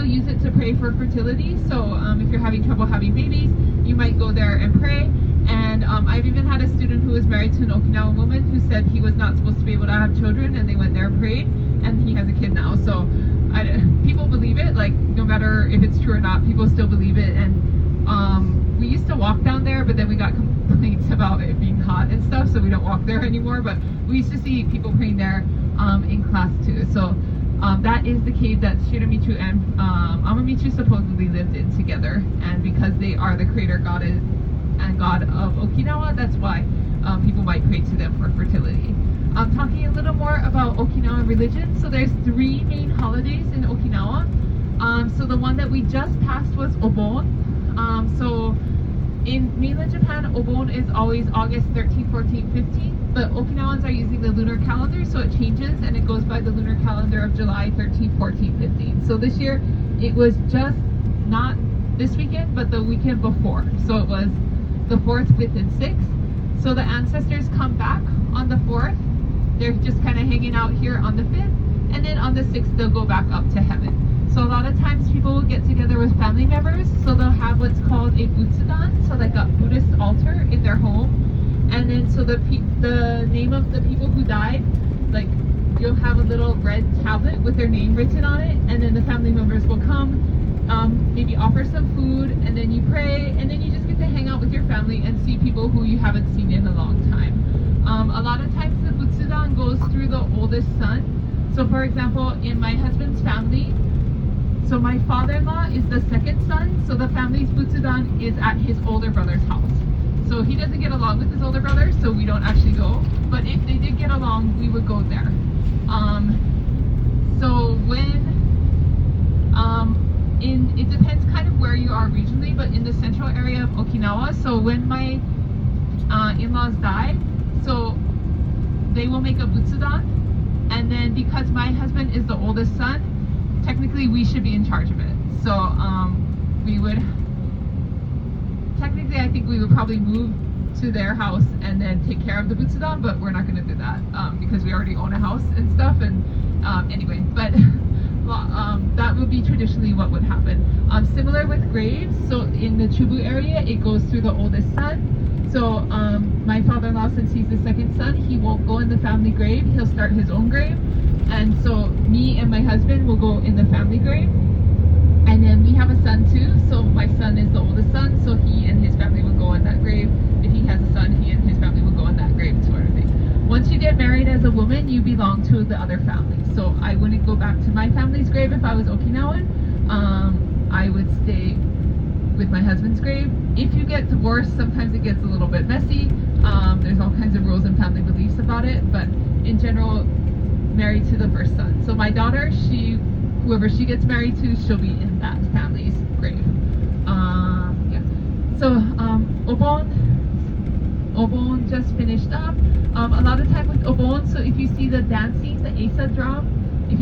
still use it to pray for fertility. So if you're having trouble having babies, you might go there and pray. And I've even had a student who was married to an Okinawan woman who said he was not supposed to be able to have children, and they went there and prayed, and he has a kid now. So people believe it, like no matter if it's true or not, people still believe it. And we used to walk down there, but then we got complaints about it being hot and stuff, so we don't walk there anymore. But we used to see people praying there in class too. So that is the cave that Shiramichu and Amamichu supposedly lived in together. And because they are the creator goddess and god of Okinawa, that's why people might pray to them for fertility. Talking a little more about Okinawan religion. So there's 3 main holidays in Okinawa. So the one that we just passed was Obon. So in mainland Japan, Obon is always August 13th, 14th, 15th, but Okinawans are using the lunar calendar, so it changes and it goes by the lunar calendar of July 13th, 14th, 15th. So this year it was just not this weekend, but the weekend before. So it was the 4th, 5th, and 6th. So the ancestors come back on the 4th. They're just kind of hanging out here on the 5th, and then on the 6th they'll go back up to heaven. So a lot of times people will get together with family members, so they'll have what's called a butsudan, so like a Buddhist altar in their home. And then so the name of the people who died, like you'll have a little red tablet with their name written on it, and then the family members will come, maybe offer some food, and then you pray, and then you just get to hang out with your family and see people who you haven't seen in a long time. A lot of times the butsudan goes through the oldest son. So for example, in my husband's family, so my father-in-law is the second son, so the family's butsudan is at his older brother's house. So he doesn't get along with his older brother, so we don't actually go. But if they did get along, we would go there. So when, it depends kind of where you are regionally, but in the central area of Okinawa, so when my in-laws die, so they will make a butsudan, and then because my husband is the oldest son, technically we should be in charge of it. So we would, technically I think we would probably move to their house and then take care of the butsudan, but we're not going to do that because we already own a house and stuff. And anyway, but that would be traditionally what would happen. Similar with graves, so in the Chubu area, it goes through the oldest son. So my father-in-law, since he's the second son, he won't go in the family grave, he'll start his own grave. And so me and my husband will go in the family grave. And then we have a son too, so my son is the oldest son, so he and his family will go in that grave. If he has a son, he and his family will go in that grave, sort of thing. Once you get married as a woman, you belong to the other family. So I wouldn't go back to my family's grave if I was Okinawan. I would stay with my husband's grave. If you get divorced, sometimes it gets a little bit messy. There's all kinds of rules and family beliefs about it, but in general, married to the first son. So my daughter, whoever she gets married to, she'll be in that family's grave. Yeah. So Obon just finished up. A lot of time with Obon, so if you see the dancing, the Asa drum, if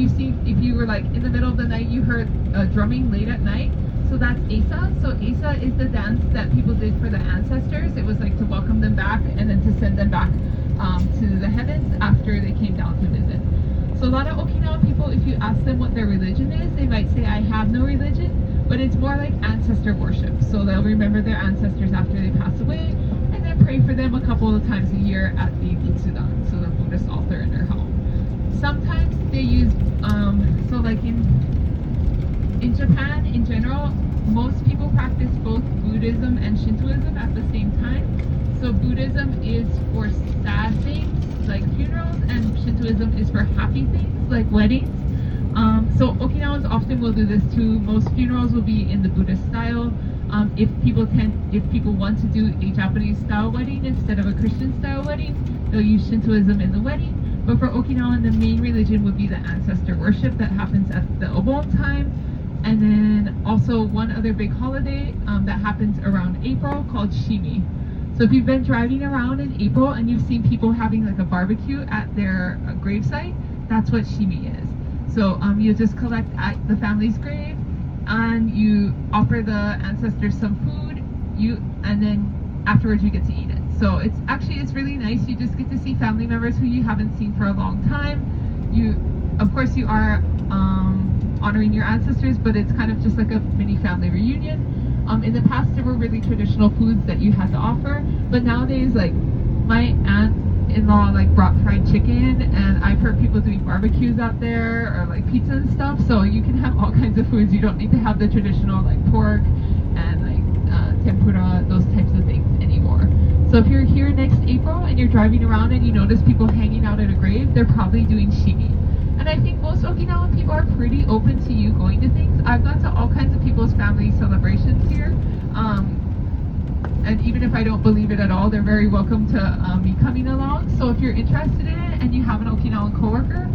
you were like in the middle of the night, you heard drumming late at night, so that's Asa. So Asa is the dance that people did for the ancestors. It was like to welcome them back and then to send them back to the heavens after they came down to visit. So a lot of Okinawa people, if you ask them what their religion is, they might say, I have no religion, but it's more like ancestor worship. So they'll remember their ancestors after they pass away, and then pray for them a couple of times a year at the butsudan, so the Buddhist altar in their home. Sometimes they use, so like in Japan, in general, most people practice both Buddhism and Shintoism at the same time. So Buddhism is for sad things, like funerals, and Shintoism is for happy things, like weddings. So Okinawans often will do this too. Most funerals will be in the Buddhist style. If people want to do a Japanese style wedding instead of a Christian style wedding, they'll use Shintoism in the wedding. But for Okinawan, the main religion would be the ancestor worship that happens at the Obon time. And then also one other big holiday that happens around April called Shimi. So if you've been driving around in April and you've seen people having like a barbecue at their gravesite, that's what Shimi is. So you just collect at the family's grave and you offer the ancestors some food, and then afterwards you get to eat it. So it's really nice. You just get to see family members who you haven't seen for a long time. Of course you are honoring your ancestors, but it's kind of just like a mini family reunion. In the past, there were really traditional foods that you had to offer, but nowadays, like, my aunt-in-law like brought fried chicken, and I've heard people doing barbecues out there, or like pizza and stuff. So you can have all kinds of foods. You don't need to have the traditional like pork and like tempura, those types of things anymore. So if you're here next April and you're driving around and you notice people hanging out at a grave, they're probably doing shigi. And I think most Okinawan people are pretty open to you going to things. I've gone to all kinds of people's family celebrations here. And even if I don't believe it at all, they're very welcome to me coming along. So if you're interested in it and you have an Okinawan coworker,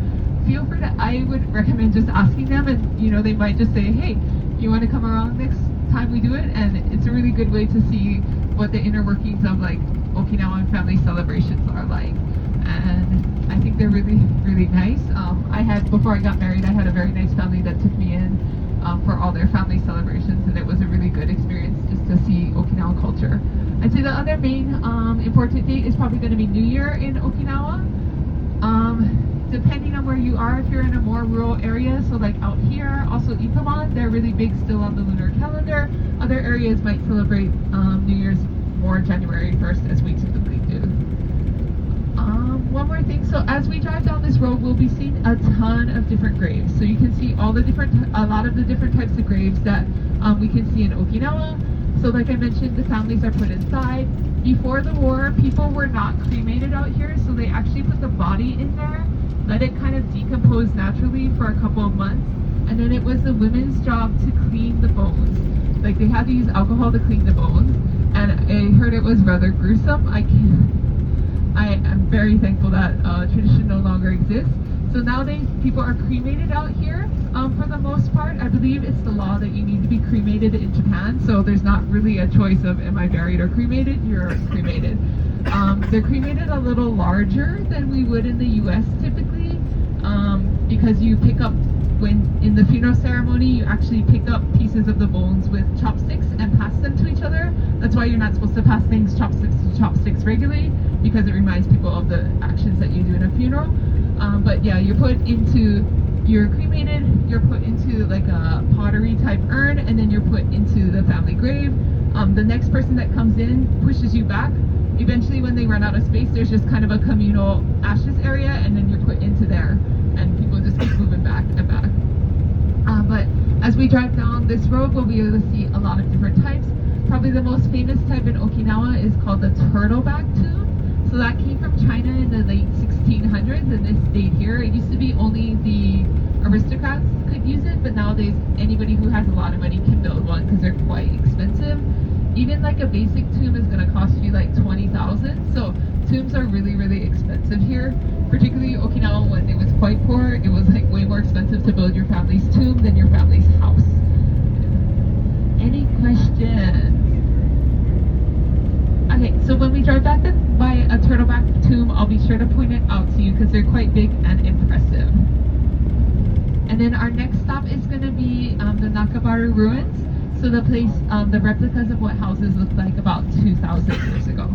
feel free to, I would recommend just asking them, and you know, they might just say, hey, you want to come around next time we do it? And it's a really good way to see what the inner workings of like Okinawan family celebrations are like. And I think they're really, really nice. Before I got married, I had a very nice family that took me in for all their family celebrations, and it was a really good experience just to see Okinawan culture. I'd say the other main important date is probably going to be New Year in Okinawa. Depending on where you are, if you're in a more rural area, so like out here, also Itaewon, they're really big still on the lunar calendar. Other areas might celebrate New Year's more January 1st, as we typically do. One more thing, so as we drive down this road, we'll be seeing a ton of different graves. So you can see a lot of the different types of graves that we can see in Okinawa. So like I mentioned, the families are put inside. Before the war, people were not cremated out here, so they actually put the body in there, let it kind of decompose naturally for a couple of months, and then it was the women's job to clean the bones. Like, they had to use alcohol to clean the bones, and I heard it was rather gruesome. I am very thankful that tradition no longer exists. So nowadays, people are cremated out here for the most part. I believe it's the law that you need to be cremated in Japan, so there's not really a choice of am I buried or cremated, you're cremated. They're cremated a little larger than we would in the US typically, because you pick up, when in the funeral ceremony, you actually pick up pieces of the bones with chopsticks and pass them to each other. That's why you're not supposed to pass things chopsticks to chopsticks regularly, because it reminds people of the actions that you do in a funeral. But yeah, you're cremated, you're put into like a pottery type urn, and then you're put into the family grave. The next person that comes in pushes you back. Eventually, when they run out of space, there's just kind of a communal ashes area, and then you're put into there, and people just keep moving back and back. But as we drive down this road, we'll be able to see a lot of different types. Probably the most famous type in Okinawa is called the turtleback tomb. So that came from China in the late 1600s, and this stayed here. It used to be only the aristocrats could use it, but nowadays anybody who has a lot of money can build one because they're quite expensive. Even like a basic tomb is going to cost you like 20,000. So tombs are really, really expensive here. Particularly Okinawa, when it was quite poor, it was like way more expensive to build your family's tomb than your family's house. Any questions? Okay, so when we drive back by a turtleback tomb, I'll be sure to point it out to you because they're quite big and impressive. And then our next stop is going to be the Nakabaru Ruins. So the place, the replicas of what houses looked like about 2,000 years ago.